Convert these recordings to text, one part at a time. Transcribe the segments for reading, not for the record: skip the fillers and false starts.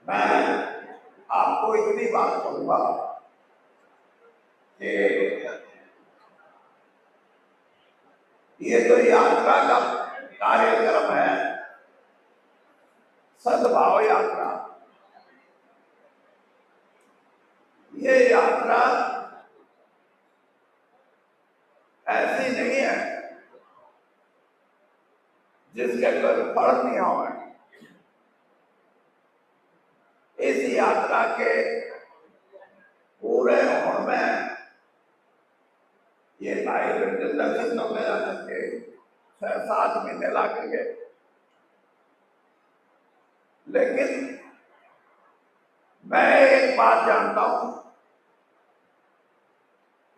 मैं आपको इतनी बात कहूंगा कि ये जो यात्रा का कार्यक्रम है, सद्भाव यात्रा, ये यात्रा ऐसी नहीं है जिसके कोई फल नहीं हो। इस यात्रा के पूरे होने में ये भाई दर्शन तो मेरा करके 6-7 महीने लगेंगे, लेकिन मैं एक बात जानता हूं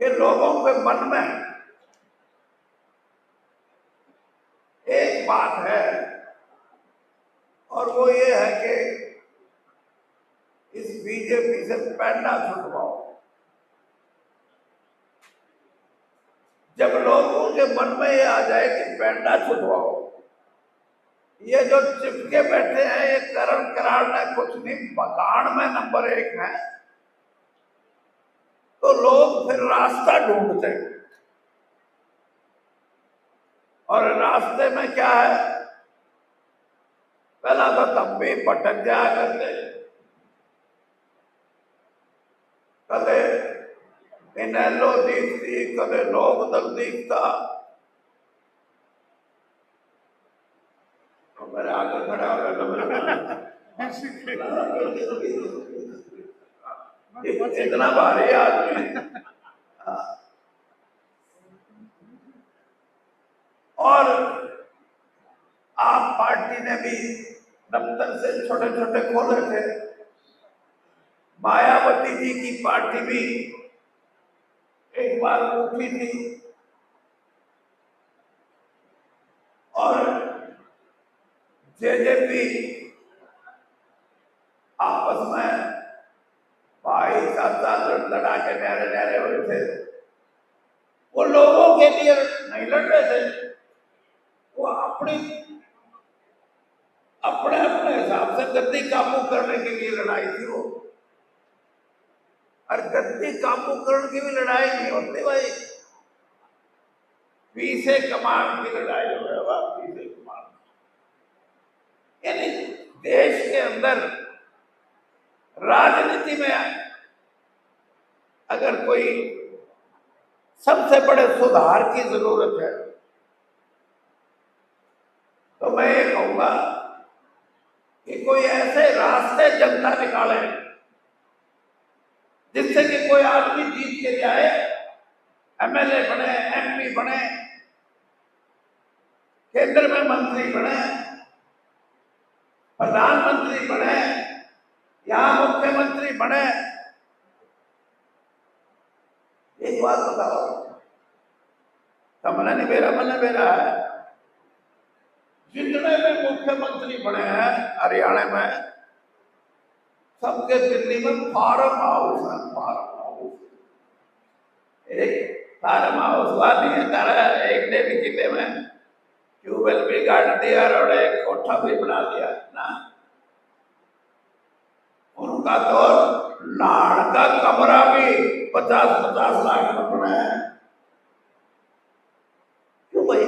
कि लोगों के मन में एक बात है, और वो ये है कि इस बीजेपी से पैंडा छुटवाओ। जब लोगों के मन में ये आ जाए कि पैंडा छुटवाओ, ये जो चिपके बैठे हैं ये करण करार ने कुछ नहीं, मकान में नंबर 1 है, तो लोग फिर रास्ता ढूंढते हैं। और रास्ते में क्या है, पहला तो तब भी भटक जाया करते, कदे इनेलो दिखती, कदे लोकदल दिखता, तो मेरे आगे खड़ा हो इतना भारी आदमी। और आप पार्टी ने भी दफ्तर से छोटे छोटे खोले थे, मायावती जी की पार्टी भी एक बार उठी थी, और जेजेपी आपस में भाई चाचा लड़ा के नहरे नहरे हुए थे। वो लोगों के लिए नहीं लड़ रहे थे, वो अपने अपने हिसाब से गद्दी काबू करने के लिए लड़ाई थी वो। और गद्दी काबू करने की भी लड़ाई नहीं होती भाई, पीछे कमान की लड़ाई होगा, पीछे कमान। यानी देश के अंदर राजनीति में अगर कोई सबसे बड़े सुधार की जरूरत है, तो मैं ये कहूंगा कि कोई ऐसे रास्ते जनता निकाले जिससे कि कोई आदमी जीत के जाए, एमएलए बने, एमपी बने, केंद्र में मंत्री बने, प्रधानमंत्री बने, यहां मुख्यमंत्री बने। एक बात बताओ, कमला नहीं मेरा मन मेरा है, जितने भी मुख्यमंत्री बने हैं हरियाणा में, सबके दिल्ली में फार्म हाउस है, फार्म हाउस। एक फार्म हाउस हुआ नहीं है तारा, एक ने भी किले में ट्यूबवेल भी गाड़ दिया और एक कोठा भी बना दिया ना। उनका तो लाड़ का कमरा भी 50-50 लाख में बना है। क्यों भाई,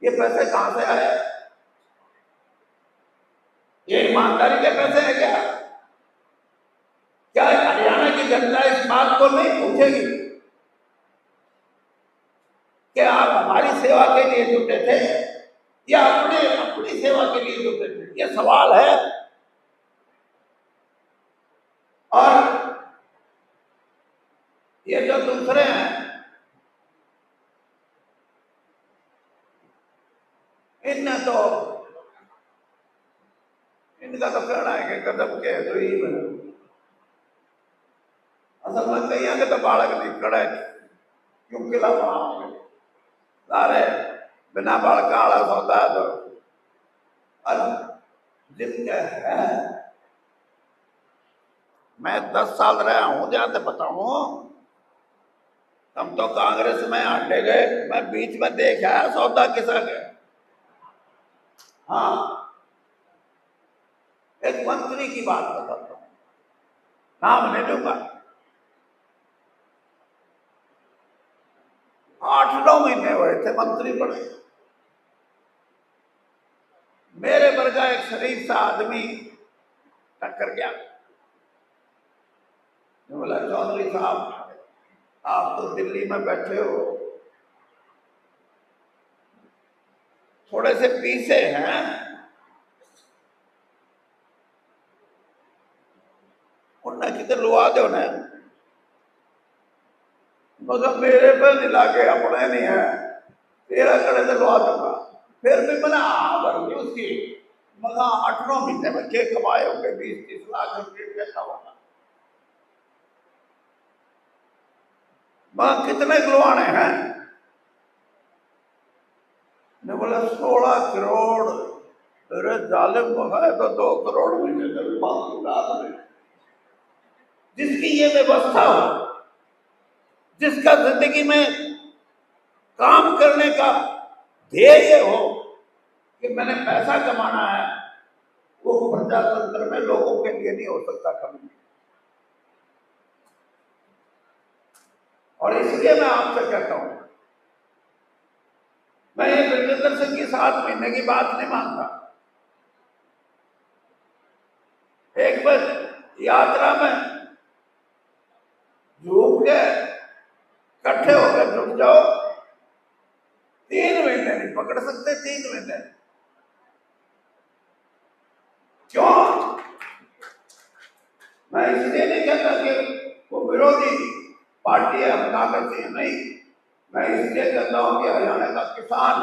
ये पैसे कहां से आए? ये ईमानदारी के पैसे है क्या? क्या हरियाणा की जनता इस बात को नहीं पूछेगी कि आप हमारी सेवा के लिए जुटे थे या अपनी सेवा के लिए जुटे थे? ये सवाल है। और ये जो दूसरे हैं, इनका तो कहना है कि कदम के तो ही असल में कहीं के तो बालक नहीं खड़े, क्यों किला बनाओगे? सारे बिना बालका वाला सौदा तो जिनके है। मैं 10 साल रहा हूं, जहां तक बताऊं, हम तो कांग्रेस में हटे गए, मैं बीच में देखा है सौदा किसा के। हाँ, एक मंत्री की बात बताता हूं, नाम नहीं लूंगा। 8-9 महीने हुए थे मंत्री बने। मेरे वर्गा एक शरीफ सा आदमी टक्कर गया। बोला, चौधरी साहब, आप तो दिल्ली में बैठे हो, थोड़े से पीछे हैं, उन्हें किधर लुआ दो ना। मतलब मेरे पे नहीं लागे, अपने नहीं है, तेरा कड़े से लुआ दूंगा। फिर भी मैंने भरूंगी उसकी। मगर 8-9 महीने में के कमाए होंगे 20-30 लाख रुपये, कैसा होगा। मगर कितने लुआने हैं? ने बोला 16 करोड़। अरे जालिम है तो 2 करोड़ महीने में जिसकी ये व्यवस्था हो, जिसका जिंदगी में काम करने का ध्येय हो कि मैंने पैसा कमाना है, वो प्रजातंत्र में लोगों के लिए नहीं हो सकता कभी। और इसलिए मैं आपसे कहता हूं, मैं ये विजेंद्र सिंह की 7 महीने की बात नहीं मानता। एक बार यात्रा में झूम के इकट्ठे होकर जुट जाओ, 3 महीने नहीं पकड़ सकते। 3 महीने क्यों? मैं इसलिए नहीं कहता कि वो विरोधी पार्टी है, हम कांग्रेस है, नहीं। मैं इसलिए कहता हूं कि हरियाणा का किसान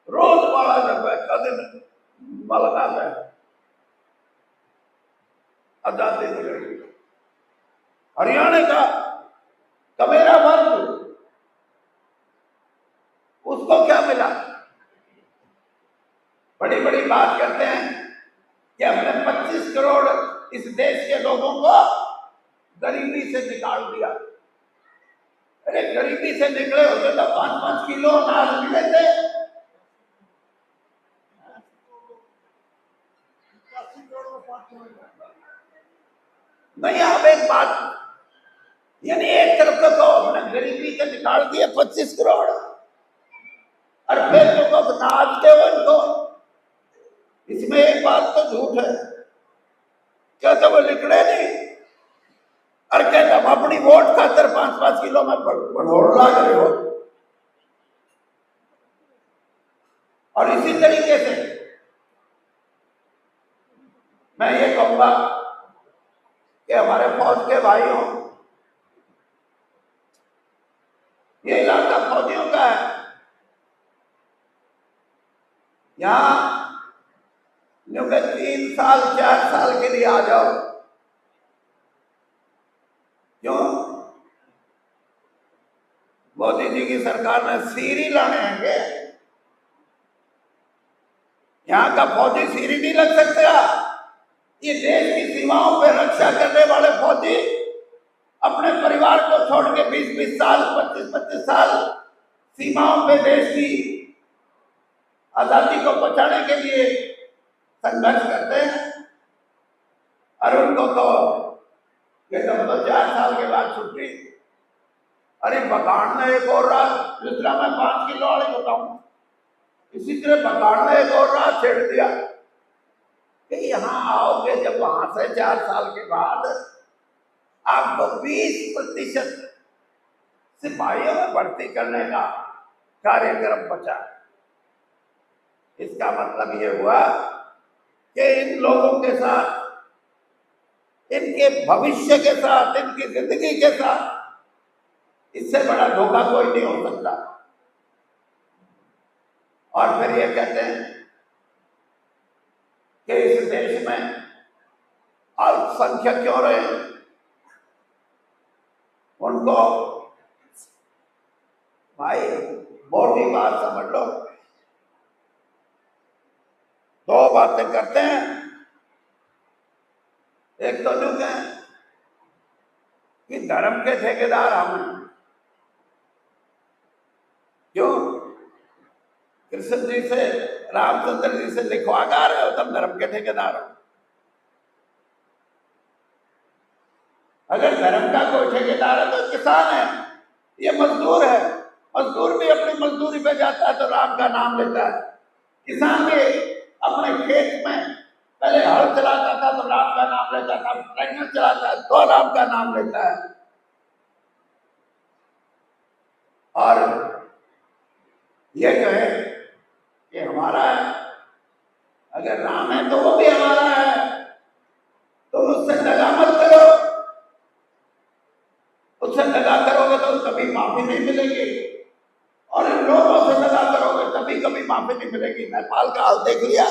रोज वाला जब है कदम मलकाता है, आजादी मिलेगी। हरियाणा का कमेरा वर्ग, उसको क्या मिला? बड़ी बड़ी बात करते हैं कि हमने 25 करोड़ इस देश के लोगों को गरीबी से निकाल दिया। अरे गरीबी से निकले होते तो 5-5 किलो अनाज मिले थे। नहीं, आप एक बात, यानी एक तरफ तो हमने गरीबी से निकाल दिए 25 करोड़, और फिर जो अनाज दे इनको, इसमें एक बात तो झूठ है। क्या तो वो निकले नहीं, और कहते हम अपनी वोट खातर 5-5 किलो में बढ़ोड़ ला रहे हो। और इसी तरीके से मैं ये कहूंगा कि हमारे फौज के भाइयों, ये इलाका फौजियों का है। यहां 3 साल 4 साल के लिए आ जाओ। क्यों? मोदी जी की सरकार ने सीरी लाने हैं। यहां का फौजी सीरी नहीं लग सकता। ये देश की सीमाओं पर रक्षा करने वाले फौजी अपने परिवार को छोड़ के 20-20 साल, 25-25 साल सीमाओं पे देश की आजादी को बचाने के लिए संघर्ष करते हैं। और उनको तो ये तो 4 साल के बाद छुट्टी। अरे बगाड़ में एक और रात, जिस तरह मैं 5 किलो वाली बताऊं, इसी तरह बगाड़ में एक और रात छेड़ दिया कि यहाँ आओगे जब, वहां से 4 साल के बाद आपको 20% सिपाहियों में भर्ती करने का कार्यक्रम बचा। इसका मतलब ये हुआ कि इन लोगों के साथ, इनके भविष्य के साथ, इनकी जिंदगी के साथ इससे बड़ा धोखा कोई नहीं हो सकता। और फिर ये कहते हैं कि इस देश में अल्पसंख्यक क्यों रहे, उनको भाई मोटी बात समझ लो। 2 बातें करते हैं। एक तो जो कहें कि धर्म के ठेकेदार हम हैं। क्यों? कृष्ण जी से, रामचंद्र जी से लिखवा गा रहे हो, तुम धर्म के ठेकेदार हो। अगर धर्म का कोई ठेकेदार है तो किसान है, ये मजदूर है। मजदूर भी अपनी मजदूरी पे जाता है तो राम का नाम लेता है। किसान भी अपने खेत में पहले हल चलाता था तो राम का नाम लेता था, ट्रैक्टर चलाता है तो राम का नाम लेता है। और ये कहे कि हमारा है, अगर राम है तो वो भी हमारा है, तो उससे दगा मत करो। उससे दगा करोगे तो कभी माफी नहीं मिलेगी, और इन लोगों से दगा करोगे तभी कभी माफी नहीं मिलेगी। नेपाल का हाल देख लिया,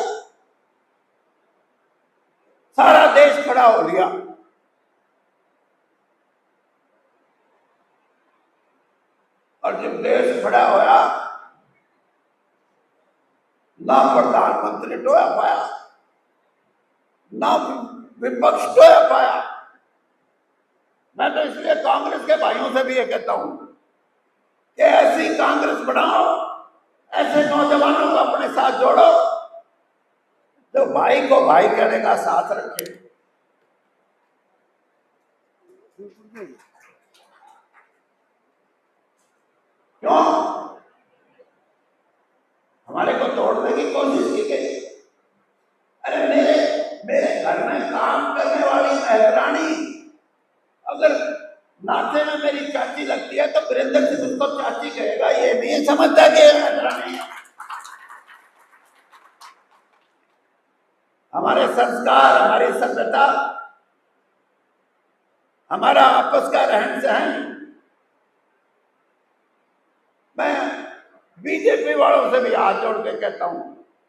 सारा देश खड़ा हो लिया। और जब देश खड़ा होया, ना प्रधानमंत्री टोया पाया, ना विपक्ष टोया पाया। मैं तो इसलिए कांग्रेस के भाइयों से भी ये कहता हूं कि ऐसी कांग्रेस बनाओ, ऐसे नौजवानों को अपने साथ जोड़ो जो भाई को भाई कहने का साथ रखे। क्यों हमारे को तोड़ने की कोशिश की गई? अरे मेरे मेरे घर में काम करने वाली मेहरानी अगर नाते में मेरी चाची लगती है तो वीरेंद्र सिंह उसको चाची कहेगा, ये नहीं समझता कि मेहरानी है। हमारे संस्कार, हमारी सभ्यता, हमारा आपस का रहन सहन। मैं बीजेपी वालों से भी हाथ जोड़ के कहता हूं,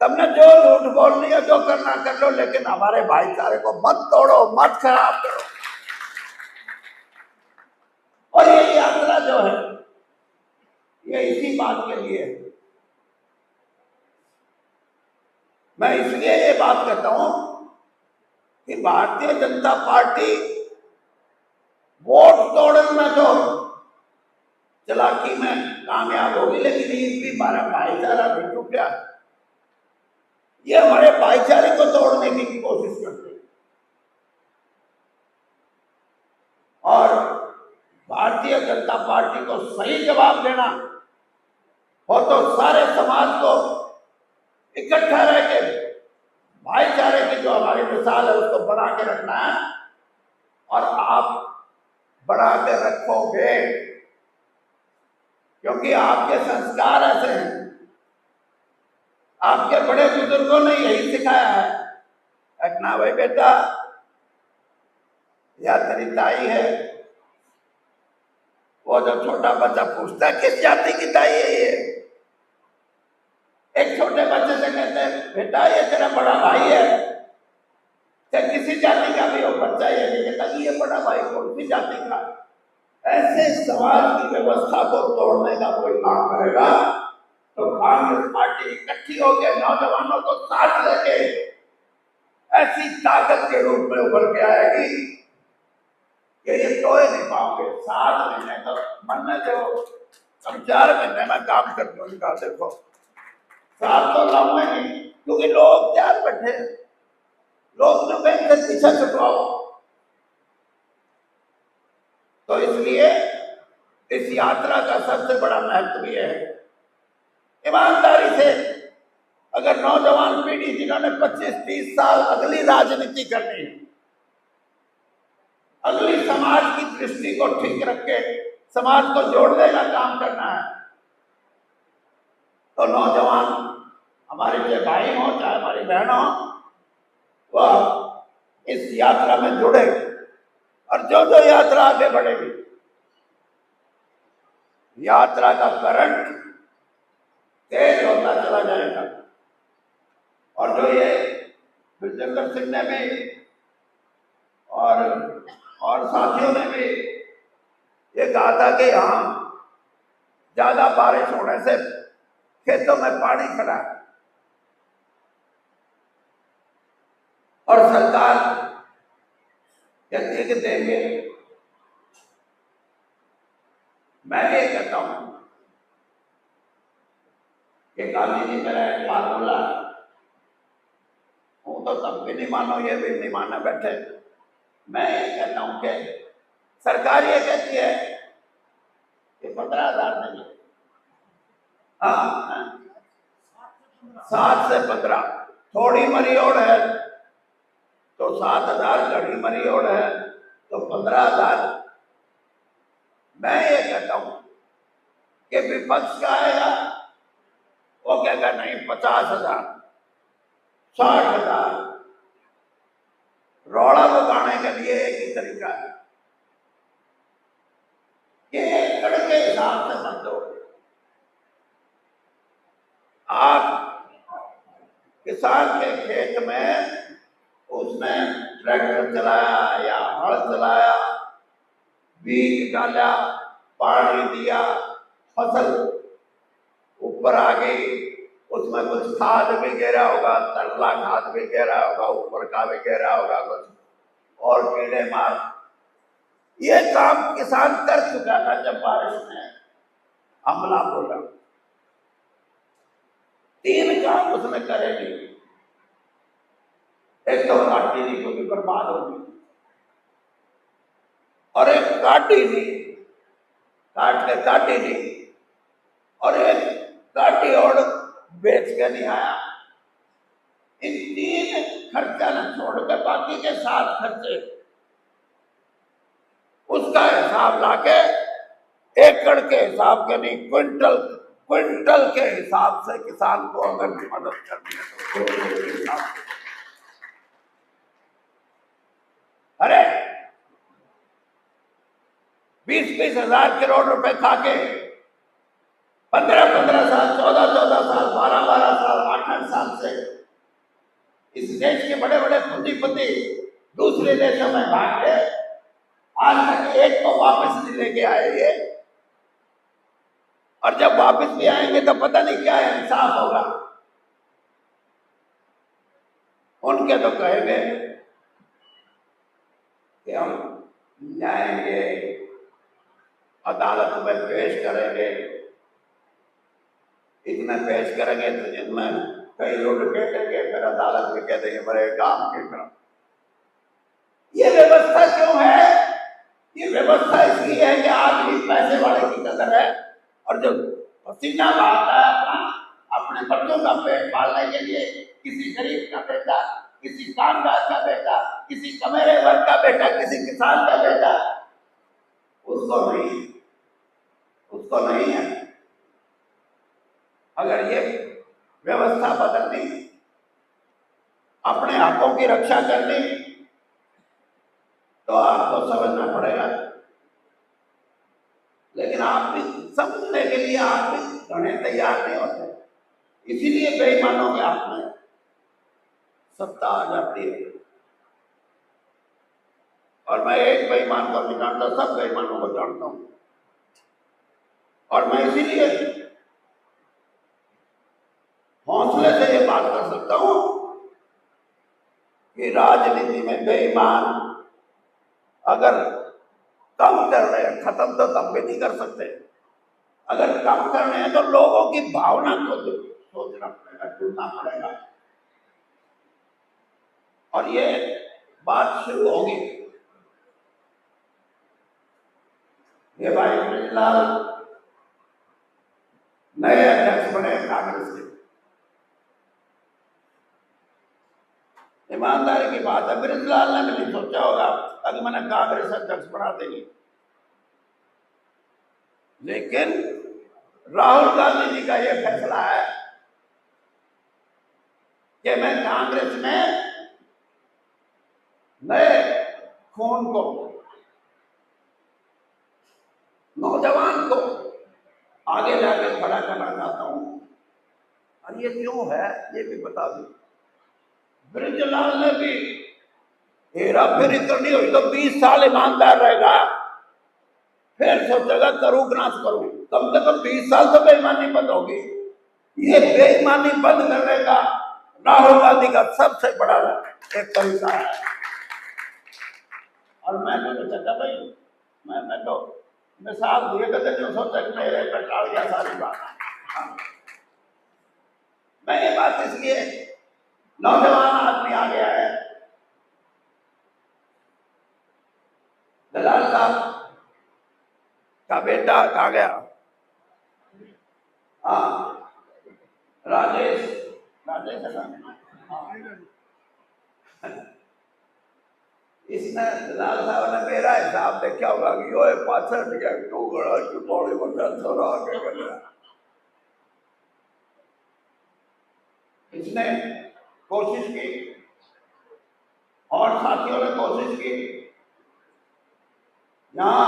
तुमने जो झूठ बोल लिया, जो करना कर लो, लेकिन हमारे भाईचारे को मत तोड़ो, मत खराब करो। और ये यात्रा जो है ये इसी बात के लिए है। मैं इसलिए ये बात कहता हूं कि भारतीय जनता पार्टी वोट तोड़ने में तो चालाकी में कामयाब होगी, लेकिन इनकी हमारा भाईचारा नहीं टूटा। ये हमारे भाईचारे को तोड़ने की कोशिश करते हैं। और भारतीय जनता पार्टी को सही जवाब देना हो तो सारे समाज को इकट्ठा रह के भाईचारे की जो हमारी मिसाल है उसको बना के रखना है। और आप बना के रखोगे क्योंकि आपके संस्कार ऐसे हैं। आपके बड़े बुजुर्गों ने यही सिखाया है, रखना भाई बेटा, या तेरी ताई है। वो जो छोटा बच्चा पूछता है किस जाति की ताई है ये, एक छोटे बच्चे से कहते हैं बेटा ये तेरा बड़ा भाई है, चाहे किसी जाति का भी हो बच्चा ये नहीं कहता कि ये बड़ा भाई कौन सी जाति का। ऐसे समाज की व्यवस्था को तोड़ने का कोई काम करेगा तो कांग्रेस पार्टी इकट्ठी होकर नौजवानों को साथ लेके ऐसी ताकत के रूप में उभर के आएगी कि ये तोड़ नहीं पाओगे। 7 महीने तो बनने दो, हम 4 महीने में काम कर दूंगा। देखो 7 तो लाऊंगे नहीं, क्योंकि लोग तैयार बैठे, लोग जो कहेंगे पीछा छुटवाओ। तो इसलिए इस यात्रा का सबसे बड़ा महत्व यह है, ईमानदारी से अगर नौजवान पीढ़ी जिन्होंने 25-30 साल अगली राजनीति करनी है, अगली समाज की दृष्टि को ठीक रख के समाज को जोड़ने का काम करना है, तो नौजवान हमारे चाहे भाई हो चाहे हमारी बहन हो, वह इस यात्रा में जुड़े। और जो जो यात्रा आगे बढ़ेगी, यात्रा का करंट तेज होता चला जाएगा। और जो ये विजेंद्र सिंह ने भी और साथियों ने भी ये कहा था कि यहाँ ज्यादा बारिश होने से खेतों में पानी खड़ा है और सरकार कहती है कि देंगे। मैं ये कहता हूं कि गांधी जी मेरा एक फार्मूला वो तो तब भी नहीं मानो, ये भी नहीं माना बैठे। मैं ये कहता हूं कि सरकार ये कहती है कि 15,000 नहीं, हाँ 7 से 15, थोड़ी मरियोड़ है तो 7,000, घड़ी मरियोड़ है तो 15,000। मैं ये कहता हूं कि विपक्ष का आएगा, वो कहेगा नहीं 50,000, 60,000। रौला लगाने के लिए एक ही तरीका है कि एकड़ के हिसाब से मत दो। आप किसान के खेत में उसने ट्रैक्टर चलाया या हल चलाया, बीज डाला, पानी दिया, फसल ऊपर आ गई, उसमें कुछ खाद भी गिरा होगा, तरला खाद भी गिरा होगा, ऊपर का भी गिरा होगा, कुछ और कीड़े मार, ये काम किसान कर चुका था जब बारिश में हमला बोला। 3 काम उसने करे नहीं। एक तो काटी नहीं क्योंकि बर्बाद होगी, और एक काटी नहीं, काट के काटी नहीं, और एक काटी और बेच के नहीं आया। इन 3 खर्चा न छोड़ के बाकी के 7 खर्चे, उसका हिसाब लाके एकड़ के हिसाब के नहीं, क्विंटल के हिसाब से किसान को अगर मदद करनी है तो अरे 20-20 हजार करोड़ रुपए खा के 15-15 साल, 14-14 साल, 12-12 साल, 8-8 साल से इस देश के बड़े बड़े पूंजीपति दूसरे देशों में भाग गए, आज तक एक को वापस नहीं लेके आए ये। और जब वापस भी आएंगे तो पता नहीं क्या इंसाफ होगा। उनके तो कहेंगे कि हम जाएंगे, अदालत में पेश करेंगे, इतना पेश करेंगे तो जिनमें कई लोग कहेंगे, फिर अदालत में कह देंगे बड़े काम के काम। ये व्यवस्था क्यों है? ये व्यवस्था इसलिए है कि आदमी पैसे वाले की कदर है, और जो पसीना बहाता है अपने बच्चों का पेट पालने के लिए, किसी गरीब का बेटा, किसी कामगार का बेटा, किसी कमेरे वर्ग का बेटा, किसी किसान का बेटा, उसको नहीं है। अगर ये व्यवस्था बदलनी, अपने हकों की रक्षा करनी, तो आपको समझना पड़ेगा। लेकिन आप भी समझने के लिए आप भी घने तैयार नहीं होते, इसीलिए बेईमानों के हाथ में सत्ता आ जाती है। और मैं एक बेईमान को नहीं जानता, सब बेईमानों को जानता हूं। और मैं इसीलिए हौसले से ये बात कर सकता हूं कि राजनीति में बेईमान अगर कम कर रहे हैं, खत्म तो तब भी नहीं कर सकते। अगर कम कर रहे हैं तो लोगों की भावना को सोचना पड़ेगा, जुड़ना पड़ेगा। और ये बात शुरू होगी। ये भाई बृजलाल नए अध्यक्ष बने कांग्रेस के, ईमानदारी की बात है, बृजलाल ने भी नहीं सोचा होगा अगर मैंने कांग्रेस अध्यक्ष बना देंगे। लेकिन राहुल गांधी जी का यह फैसला है कि मैं कांग्रेस में नए खून को, नौजवान को आगे जाकर खड़ा करना चाहता हूं। और ये क्यों है ये भी बता दूं। बृजलाल ने भी हेरा फेरी करनी हुई तो 20 साल ईमानदार रहेगा, फिर सोचेगा करूं कि ना करूं। कम से कम 20 साल तो बेईमानी बंद होगी। ये बेईमानी बंद करने का राहुल गांधी का सबसे बड़ा एक तरीका है। और मैंने तो चाचा भाई, मैं तो मिसाल दिए कहते जो सोचा कि मेरे पे टाल गया सारी बात। मैं ये बात इसलिए, नौजवान आदमी आ गया है, दलाल साहब का बेटा कहाँ गया? हाँ, राजेश, राजेश है ना? इसने लाल साहब ने मेरा हिसाब देखा होगा कि यो 65 या क्यों गड़ा क्यों बॉडी बंदर थोड़ा आगे कर रहा। इसने कोशिश की और साथियों ने कोशिश की, यहाँ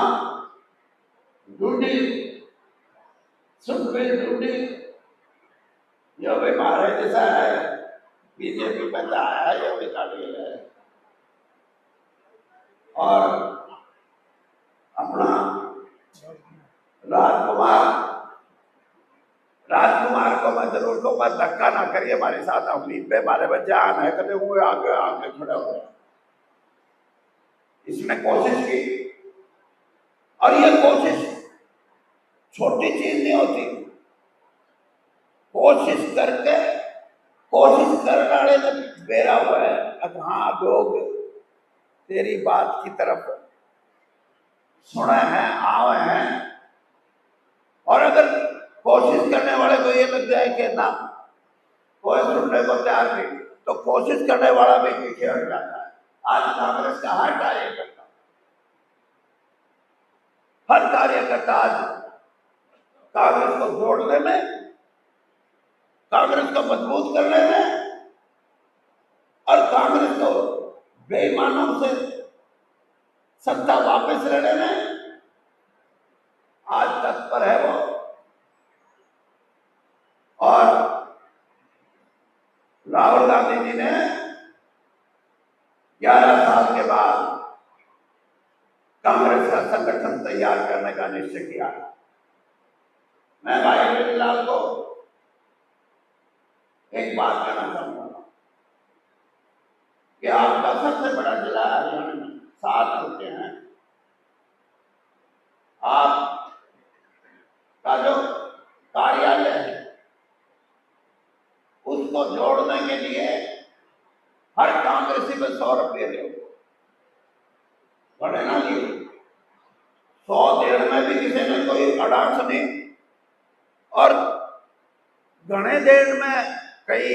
ड्यूटी सुप्रीम ड्यूटी जो भी मारे जैसा है, बीजेपी में आया है जो भी काटी है, और अपना राजकुमार को मैं जरूर कहूँगा धक्का ना करिए हमारे साथ, अपनी पे हमारे बच्चे आन है कहते हुए आगे आगे खड़े हो। इसने कोशिश की और ये कोशिश छोटी चीज नहीं होती। कोशिश करके कोशिश करने वाले ने बेरा हुआ है। अब हाँ, लोग तेरी बात की तरफ सुने हैं, आए हैं, और अगर कोशिश करने वाले को ये लग जाए कि ना कोई सुनने को तैयार नहीं, तो कोशिश करने वाला भी पीछे हट जाता है। आज कांग्रेस का हर कार्यकर्ता आज कांग्रेस को जोड़ने में, कांग्रेस को मजबूत करने में और कांग्रेस को बेईमानों से सत्ता वापस लेने में आज तत्पर है वो। और राहुल गांधी जी ने 11 साल के बाद कांग्रेस का संगठन तैयार करने का निश्चय किया। मैं भाई वीरलाल को एक बात कहना चाहूंगा कि आपका सबसे बड़ा जिला हरियाणा में 7 होते हैं, आप का जो कार्यालय है उसको जोड़ने के लिए हर कांग्रेसी में 100 रुपये दो, बड़े ना लिए 100 में भी किसी ने कोई अड़ास नहीं, और घने देर में कई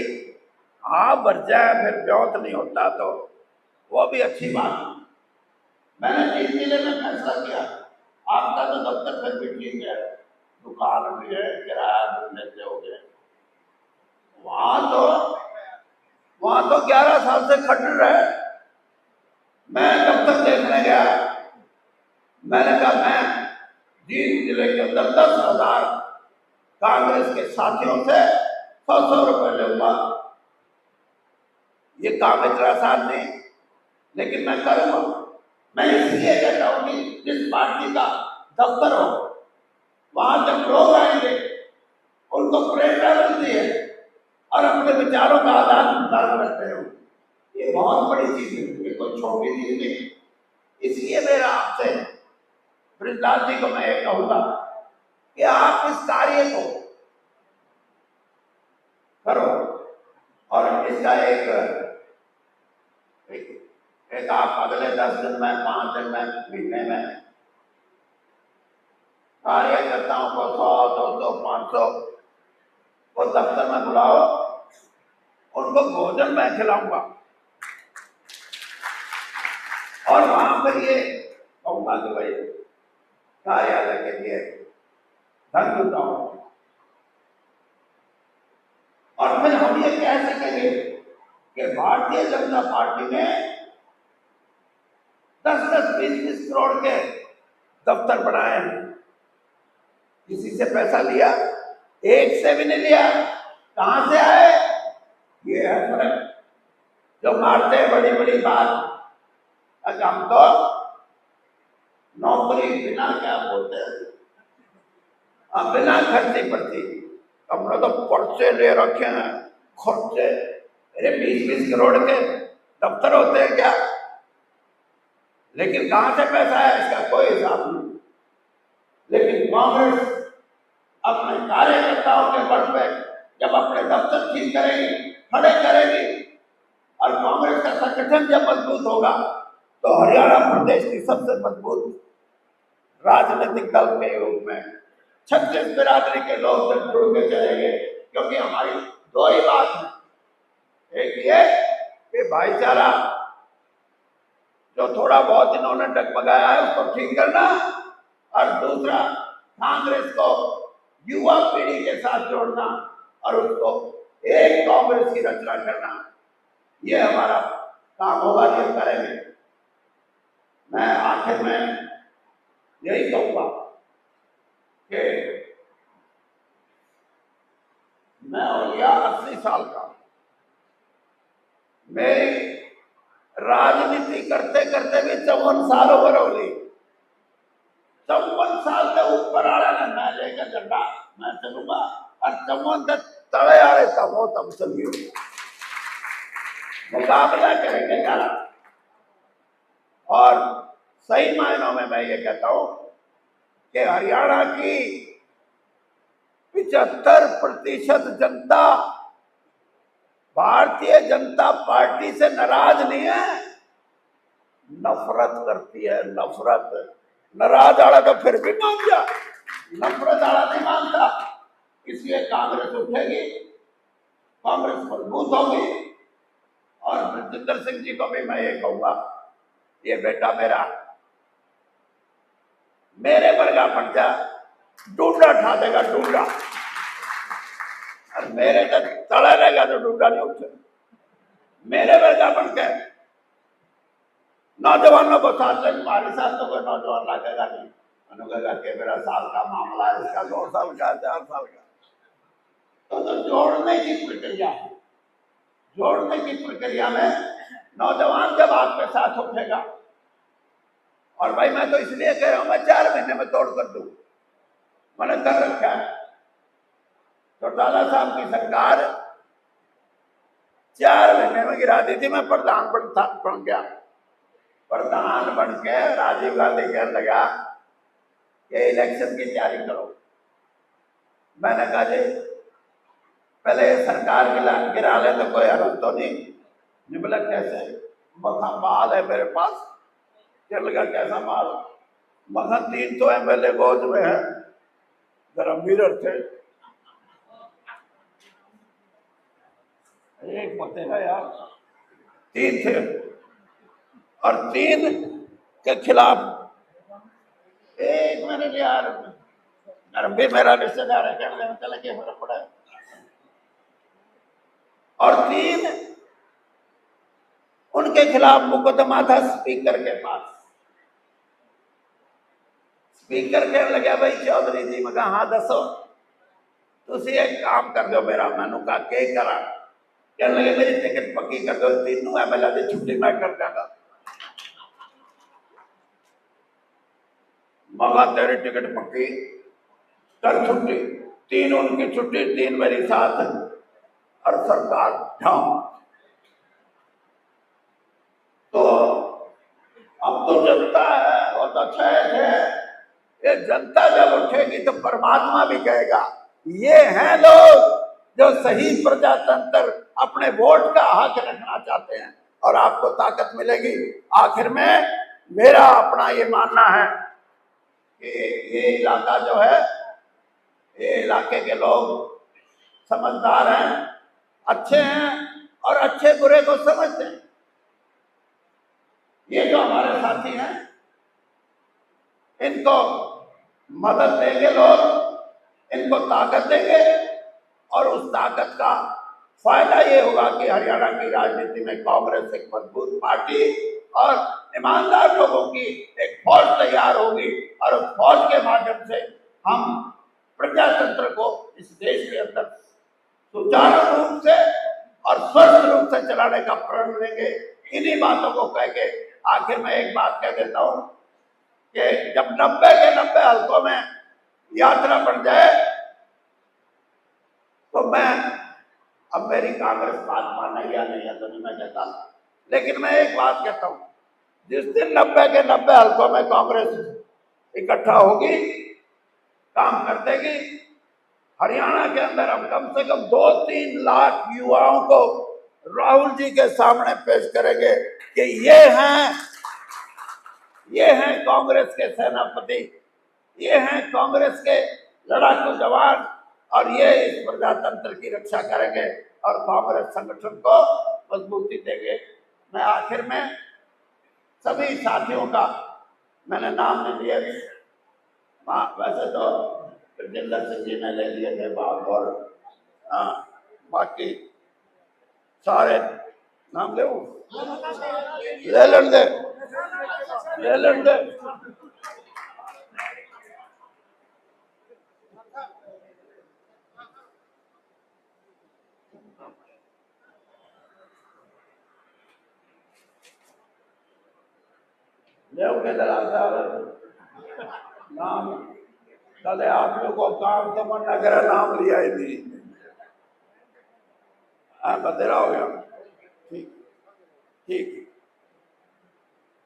भर जाए फिर ब्योत नहीं होता, तो वो भी अच्छी बात है। मैंने 3 जिले में फैसला किया, आपका तो दफ्तर फिर भी ठीक है, दुकान भी है, किराया भी लेते हो गए, वहां तो 11 साल से खट रहे। मैं दफ्तर देखने गया, मैंने कहा मैं जींद जिले के अंदर 10,000 कांग्रेस के साथियों से 100 रुपए लूंगा। ये काम इतना आसान नहीं, लेकिन मैं करूंगा। मैं इसलिए कहता हूं कि जिस पार्टी का दफ्तर हो वहां जब लोग आएंगे उनको प्रेरणा मिलती है और अपने विचारों का आदान प्रदान करते हो, ये बहुत बड़ी चीज है, ये कोई छोटी चीज नहीं। इसलिए मेरा आपसे बृजलाल जी को मैं ये कहूंगा कि आप इस कार्य को करो और इसका एक आप अगले 10 दिन में, 5 दिन में, महीने में कार्यकर्ताओं को 100, 200, 500 को दफ्तर में बुलाओ, उनको भोजन मैं खिलाऊंगा और वहां पर ये कहूंगा कि भाई कार्यालय के लिए धन जुटाओ, और फिर हम ये कह सकेंगे कि भारतीय जनता पार्टी ने 10-10, 20-20 करोड़ के दफ्तर बनाए हैं। किसी से पैसा लिया? एक से भी नहीं लिया। कहां से आए? ये है फर्क। जो मारते हैं बड़ी बड़ी बात, अगर हम तो नौकरी बिना क्या बोलते हैं, बिना खर्ची पड़ती, हमने तो पर्चे ले रखे हैं, खर्चे। अरे 20-20 करोड़ के दफ्तर होते हैं क्या? लेकिन कहां से पैसा है इसका कोई हिसाब नहीं। लेकिन कांग्रेस अपने कार्यकर्ताओं के बल पे जब अपने दफ्तर ठीक करेगी, खड़े करेगी, और कांग्रेस का संगठन जब मजबूत होगा तो हरियाणा प्रदेश की सबसे मजबूत राजनीतिक दल के रूप में 36 बिरादरी के लोग जब जुड़ के चलेंगे, क्योंकि हमारी दो ही बात है, एक ये कि भाईचारा जो थोड़ा बहुत इन्होंने डगमगाया है उसको ठीक करना, और दूसरा कांग्रेस को युवा पीढ़ी के साथ जोड़ना और उसको एक कांग्रेस की रचना करना, ये हमारा काम होगा, ये करेंगे। मैं आखिर में यही कहूंगा कि मैं हो गया 80 साल का, मेरी राजनीति करते करते भी 54 साल ओवर हो गई। 54 साल से ऊपर आ रहा है, मैं लेकर झंडा मैं चलूंगा, और 54 तक तड़े आ रहे तब वो तब चलिए मुकाबला करेंगे जाना। और सही मायनों में मैं ये कहता हूं कि हरियाणा की 75% जनता भारतीय जनता पार्टी से नाराज नहीं है, नफरत करती है, नफरत। नाराज आड़ा तो फिर भी मान जा, नफरत आड़ा नहीं मानता। इसलिए कांग्रेस उठेगी, कांग्रेस मजबूत होगी। और बृजेंद्र सिंह जी को भी मैं ये कहूंगा, ये बेटा मेरे वर्गा बन जा, डूडा ठा देगा, डूडा। और मेरे तक तड़ा रहेगा तो डूडा नहीं उठे। मेरे वर्गा बन के नौजवानों को साथ ले, हमारे साथ तो कोई नौजवान लगेगा नहीं, अनुगेगा कि मेरा साल का मामला है, इसका 2 साल का, 4 साल का। तो जोड़ने की प्रक्रिया है, जोड़ने की प्रक्रिया में नौजवान जब आपके साथ उठेगा, और भाई मैं तो इसलिए कह रहा हूं, मैं 4 महीने में तोड़ कर दूं, मैंने कर रखा है। चौटाला साहब की सरकार 4 महीने में गिरा दी थी। मैं प्रधान बन गया, प्रधान बन के राजीव गांधी कहने लगा कि इलेक्शन की तैयारी करो। मैंने कहा जी पहले सरकार गिरा ले तो कोई हरज तो नहीं। बोला कैसे? मखा माल है मेरे पास। कहने लगा कैसा माल? मखा 300 MLA गोद में है, जरा मिरर थे, एक बतेगा यार, 3 थे, और 3 के खिलाफ एक मैंने लिया। भी मेरा रिश्तेदार है, कहने लगा चले के फर्क पड़ा है। और 3 उनके खिलाफ मुकदमा था स्पीकर के पास। स्पीकर कहने लगे भाई चौधरी जी, मैं कहा हाँ दसो, तुसी एक काम कर दो मेरा। मैंने कहा के करा? कहने लगे मेरी टिकट पक्की कर दो, 3 MLA की छुट्टी मैं कर देगा। मगा तेरी टिकट पक्की कर, छुट्टी 3 उनकी छुट्टी, 3 मेरी साथ, और सरकार ढांव। तो अब तो जनता है, और तो अच्छा है, ये जनता जब उठेगी तो परमात्मा भी कहेगा ये हैं लोग जो सही प्रजातंत्र अपने वोट का हक रखना चाहते हैं, और आपको ताकत मिलेगी। आखिर में मेरा अपना ये मानना है कि ये इलाका जो है, ये इलाके के लोग समझदार हैं, अच्छे हैं, और अच्छे बुरे को समझते हैं। ये जो हमारे साथी हैं, इनको मदद देंगे लोग, इनको ताकत देंगे, और उस ताकत का फायदा ये होगा कि हरियाणा की राजनीति में कांग्रेस एक मजबूत पार्टी और ईमानदार लोगों की एक फौज तैयार होगी, और उस फौज के माध्यम से हम प्रजातंत्र को इस देश के अंदर सुचारू रूप से और स्वस्थ रूप से चलाने का प्रण लेंगे। इन्हीं बातों को कह के आखिर में एक बात कह देता हूं कि जब 90 के 90 हल्कों में यात्रा बढ़ जाए तो मैं, अब मेरी कांग्रेस बात माने या नहीं है तो नहीं मैं कहता, लेकिन मैं एक बात कहता हूं, जिस दिन 90 के 90 हल्कों में कांग्रेस इकट्ठा होगी, काम कर देगी, हरियाणा के अंदर हम कम से कम 2-3 लाख युवाओं को राहुल जी के सामने पेश करेंगे कि ये हैं कांग्रेस के सेनापति, ये हैं कांग्रेस के लड़ाकू जवान और ये इस प्रजातंत्र की रक्षा करेंगे और कांग्रेस संगठन को मजबूती देंगे। मैं आखिर में सभी साथियों का मैंने नाम नहीं लिए, वैसे तो जिंदर सिंह जी ने ले लिए थे बात, और बाकी सारे नाम ले लेन दे। के दलाल साहब नाम कल आप लोग को काम तो मन न करे, नाम लिया ही नहीं। बतेरा हो गया। ठीक ठीक,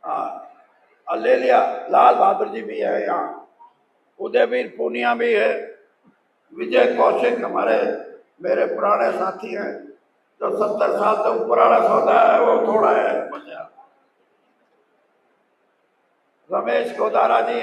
हाँ ले लिया। लाल बहादुर जी भी है यहाँ, उदयवीर पूनिया भी है, विजय कौशिक हमारे मेरे पुराने साथी हैं, जो 70 साल से ऊपर वाला सौदा है वो थोड़ा है। रमेश गोदारा जी हैं।